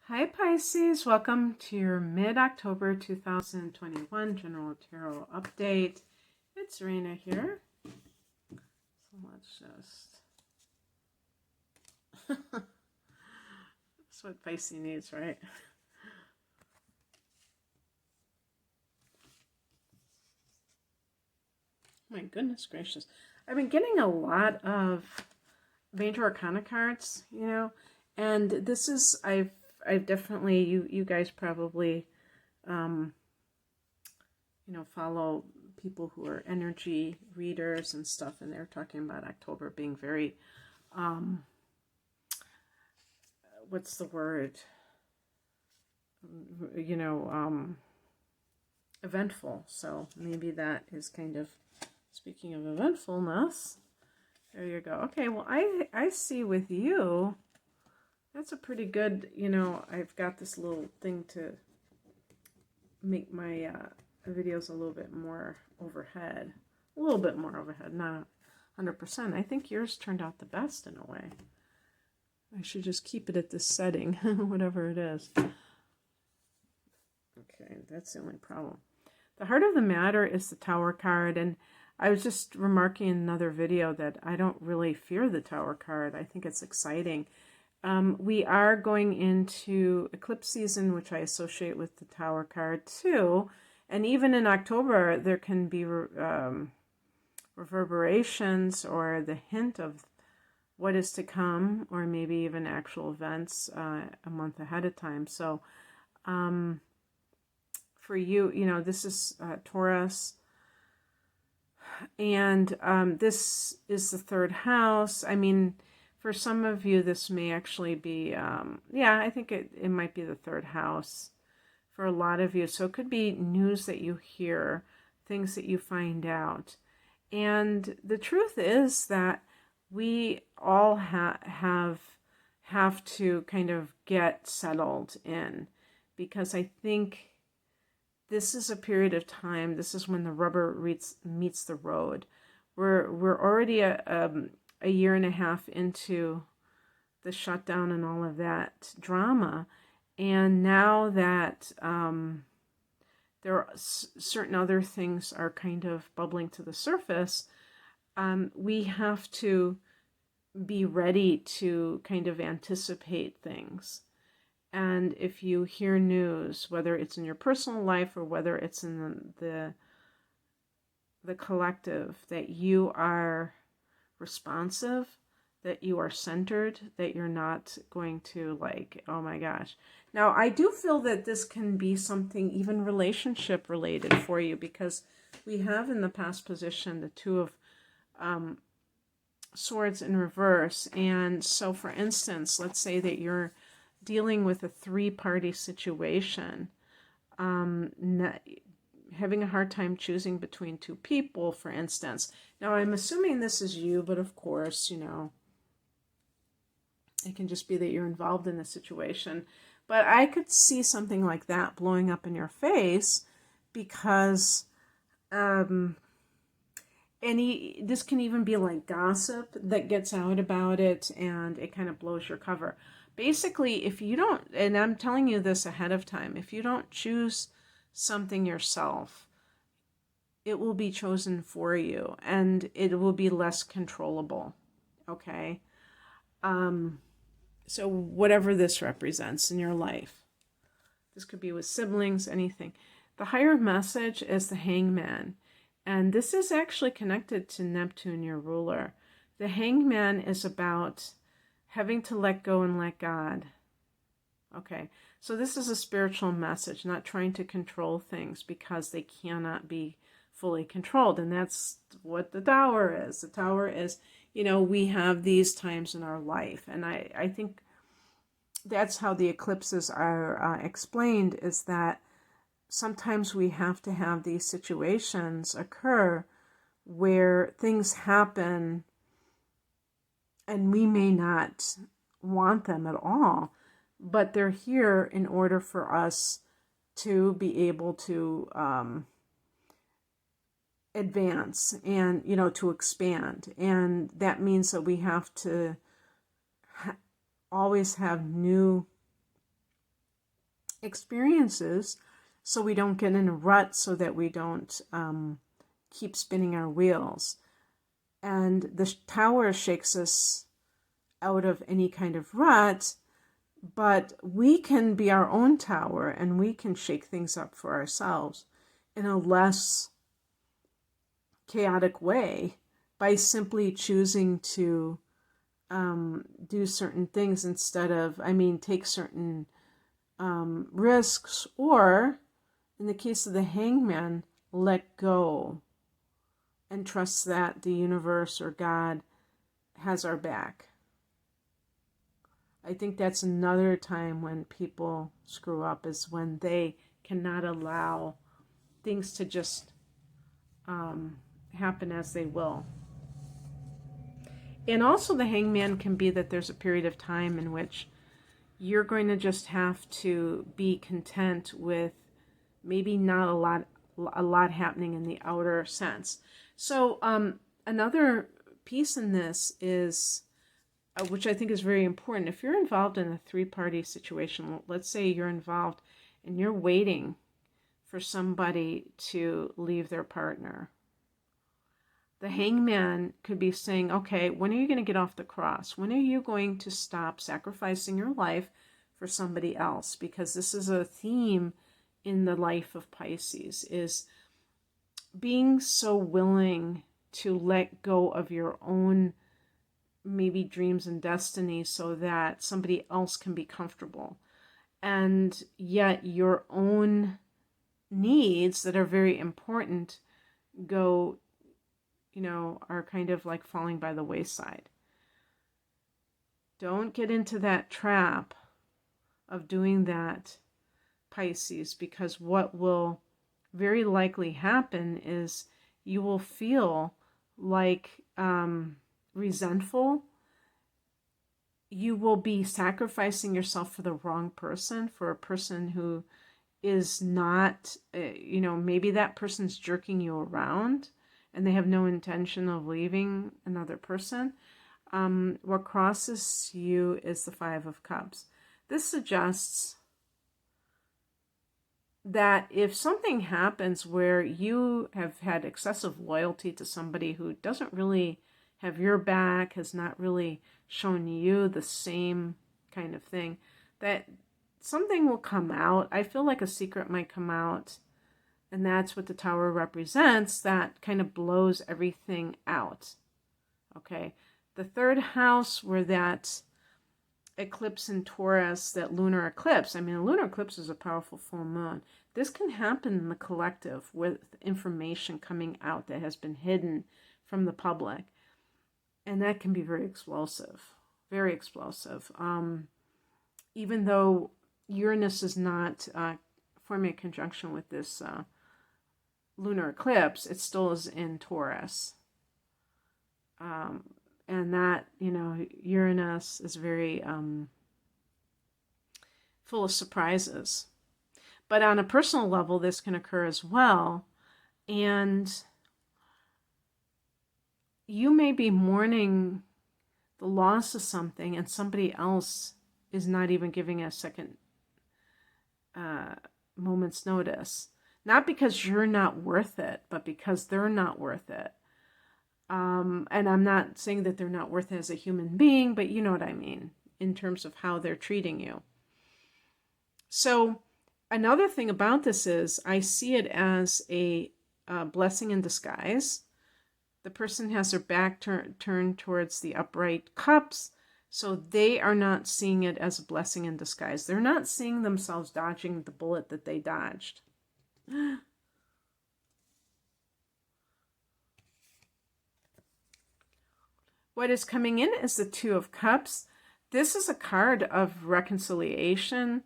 Hi Pisces, welcome to your mid-October 2021 General Tarot Update. It's Rena here. So let's just... That's what Pisces needs, right? My goodness gracious. I've been getting a lot of Major Arcana cards, and this is, I've definitely, you guys probably, follow people who are energy readers and stuff, and they're talking about October being very, what's the word? Eventful. So maybe that is kind of, speaking of eventfulness, there you go. Okay, well, I see with you, that's a pretty good, I've got this little thing to make my videos a little bit more overhead. A little bit more overhead, not 100%. I think yours turned out the best in a way. I should just keep it at this setting, whatever it is. Okay, that's the only problem. The heart of the matter is the Tower card, and I was just remarking in another video that I don't really fear the Tower card. I think it's exciting. We are going into eclipse season, which I associate with the Tower card too. And even in October, there can be reverberations or the hint of what is to come, or maybe even actual events a month ahead of time. So for you, this is Taurus. And this is the third house. I mean, for some of you, this may actually be, I think it might be the third house for a lot of you. So it could be news that you hear, things that you find out. And the truth is that we all have to kind of get settled in, because I think this is a period of time. This is when the rubber meets the road. We're already a year and a half into the shutdown and all of that drama, and now that there are certain other things are kind of bubbling to the surface, we have to be ready to kind of anticipate things. And if you hear news, whether it's in your personal life or whether it's in the collective, that you are responsive, that you are centered, that you're not going to like, oh my gosh. Now, I do feel that this can be something even relationship related for you, because we have in the past position the Two of Swords in reverse. And so, for instance, let's say that you're dealing with a three-party situation, having a hard time choosing between two people, for instance. Now, I'm assuming this is you, but of course, it can just be that you're involved in a situation. But I could see something like that blowing up in your face, because this can even be like gossip that gets out about it, and it kind of blows your cover. Basically, if you don't, and I'm telling you this ahead of time, if you don't choose something yourself, it will be chosen for you, and it will be less controllable, okay? So whatever this represents in your life, this could be with siblings, anything. The higher message is the Hangman, and this is actually connected to Neptune, your ruler. The Hangman is about having to let go and let God. Okay, so this is a spiritual message, not trying to control things because they cannot be fully controlled. And that's what the Tower is. The Tower is, we have these times in our life. And I think that's how the eclipses are explained, is that sometimes we have to have these situations occur where things happen and we may not want them at all, but they're here in order for us to be able to advance and, to expand. And that means that we have to always have new experiences so we don't get in a rut, so that we don't keep spinning our wheels. And the Tower shakes us out of any kind of rut, but we can be our own tower, and we can shake things up for ourselves in a less chaotic way by simply choosing to do certain things instead of, take certain risks, or in the case of the Hangman, let go and trust that the universe or God has our back. I think that's another time when people screw up, is when they cannot allow things to just happen as they will. And also the Hangman can be that there's a period of time in which you're going to just have to be content with maybe not a lot happening in the outer sense. So another piece in this is, which I think is very important, if you're involved in a three-party situation, let's say you're involved and you're waiting for somebody to leave their partner. The Hangman could be saying, okay, when are you going to get off the cross? When are you going to stop sacrificing your life for somebody else? Because this is a theme in the life of Pisces, is being so willing to let go of your own maybe dreams and destiny so that somebody else can be comfortable. And yet your own needs that are very important are kind of like falling by the wayside. Don't get into that trap of doing that, Pisces, because what will very likely happen is you will feel like resentful. You will be sacrificing yourself for the wrong person, for a person who is not, maybe that person's jerking you around and they have no intention of leaving another person. What crosses you is the Five of Cups. This suggests that if something happens where you have had excessive loyalty to somebody who doesn't really have your back, has not really shown you the same kind of thing, that something will come out. I feel like a secret might come out, and that's what the Tower represents. That kind of blows everything out. Okay, the third house, where that eclipse in Taurus, that lunar eclipse, a lunar eclipse is a powerful full moon. This can happen in the collective with information coming out that has been hidden from the public. And that can be very explosive, very explosive. Even though Uranus is not forming a conjunction with this lunar eclipse, it still is in Taurus. And that, Uranus is very full of surprises. But on a personal level, this can occur as well. And you may be mourning the loss of something, and somebody else is not even giving a second moment's notice. Not because you're not worth it, but because they're not worth it. And I'm not saying that they're not worth it as a human being, but you know what I mean, in terms of how they're treating you. So another thing about this is I see it as a blessing in disguise. The person has their back turned towards the upright cups, so they are not seeing it as a blessing in disguise. They're not seeing themselves dodging the bullet that they dodged. What is coming in is the Two of Cups. This is a card of reconciliation.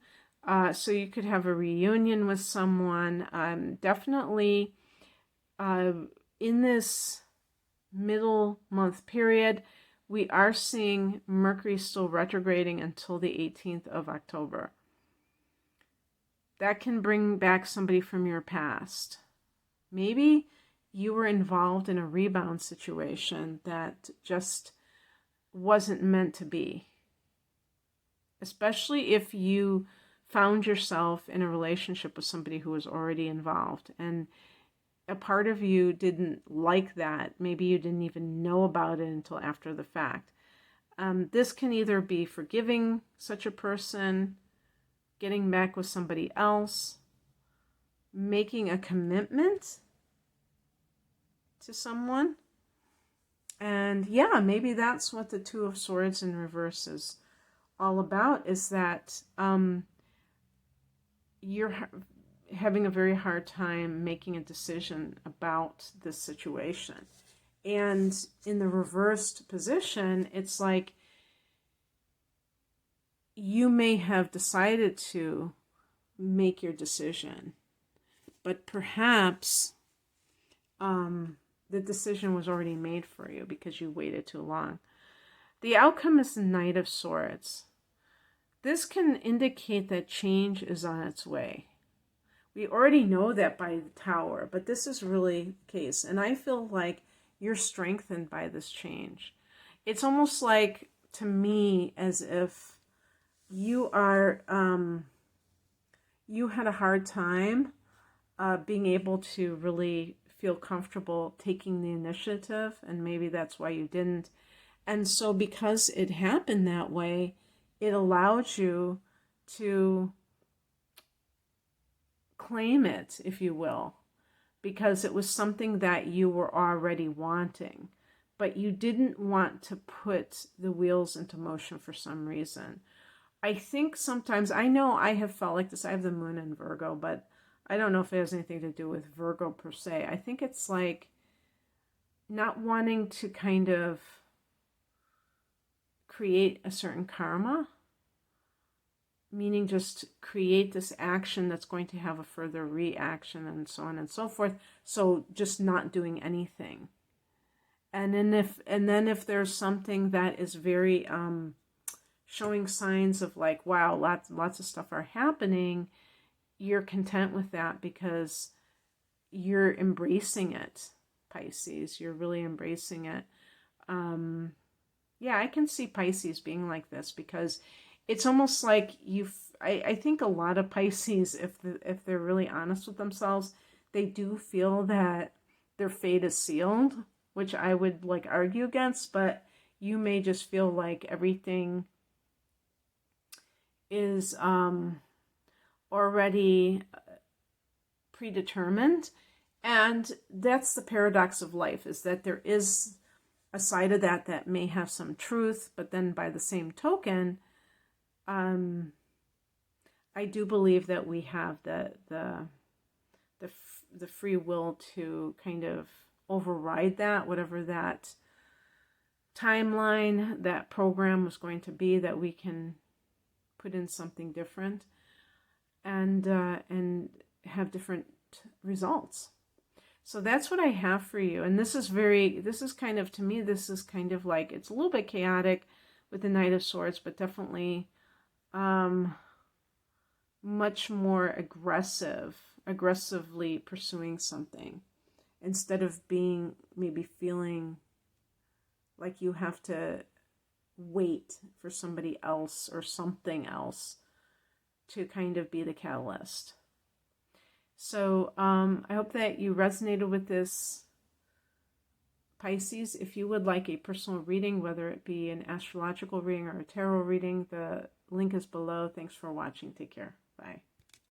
So you could have a reunion with someone. Definitely in this middle month period, we are seeing Mercury still retrograding until the 18th of October. That can bring back somebody from your past. Maybe you were involved in a rebound situation that just wasn't meant to be. Especially if you found yourself in a relationship with somebody who was already involved, and a part of you didn't like that. Maybe you didn't even know about it until after the fact. This can either be forgiving such a person, getting back with somebody else, making a commitment to someone. And yeah, maybe that's what the Two of Swords in reverse is all about, is that you're having a very hard time making a decision about this situation. And in the reversed position, it's like you may have decided to make your decision, but perhaps the decision was already made for you because you waited too long. The outcome is the Knight of Swords. This can indicate that change is on its way. We already know that by the Tower, but this is really the case. And I feel like you're strengthened by this change. It's almost like, to me, as if you are, you had a hard time being able to really feel comfortable taking the initiative, and maybe that's why you didn't. And so because it happened that way, it allowed you to claim it, if you will, because it was something that you were already wanting, but you didn't want to put the wheels into motion for some reason. I think sometimes, I know I have felt like this. I have the moon in Virgo, but I don't know if it has anything to do with Virgo per se. I think it's like not wanting to kind of create a certain karma, meaning just create this action that's going to have a further reaction and so on and so forth. So just not doing anything. And then if there's something that is very showing signs of like, wow, lots of stuff are happening, you're content with that because you're embracing it, Pisces. You're really embracing it. Yeah, I can see Pisces being like this because it's almost like I think a lot of Pisces, if they're really honest with themselves, they do feel that their fate is sealed, which I would like argue against, but you may just feel like everything is already predetermined. And that's the paradox of life, is that there is a side of that may have some truth, but then by the same token, I do believe that we have the free will to kind of override that, whatever that timeline, that program was going to be, that we can put in something different and have different results. So that's what I have for you. And this is kind of, to me, this is kind of like, it's a little bit chaotic with the Knight of Swords, but definitely much more aggressively pursuing something, instead of maybe feeling like you have to wait for somebody else or something else to kind of be the catalyst. So I hope that you resonated with this, Pisces. If you would like a personal reading, whether it be an astrological reading or a tarot reading, the link is below. Thanks for watching. Take care. Bye.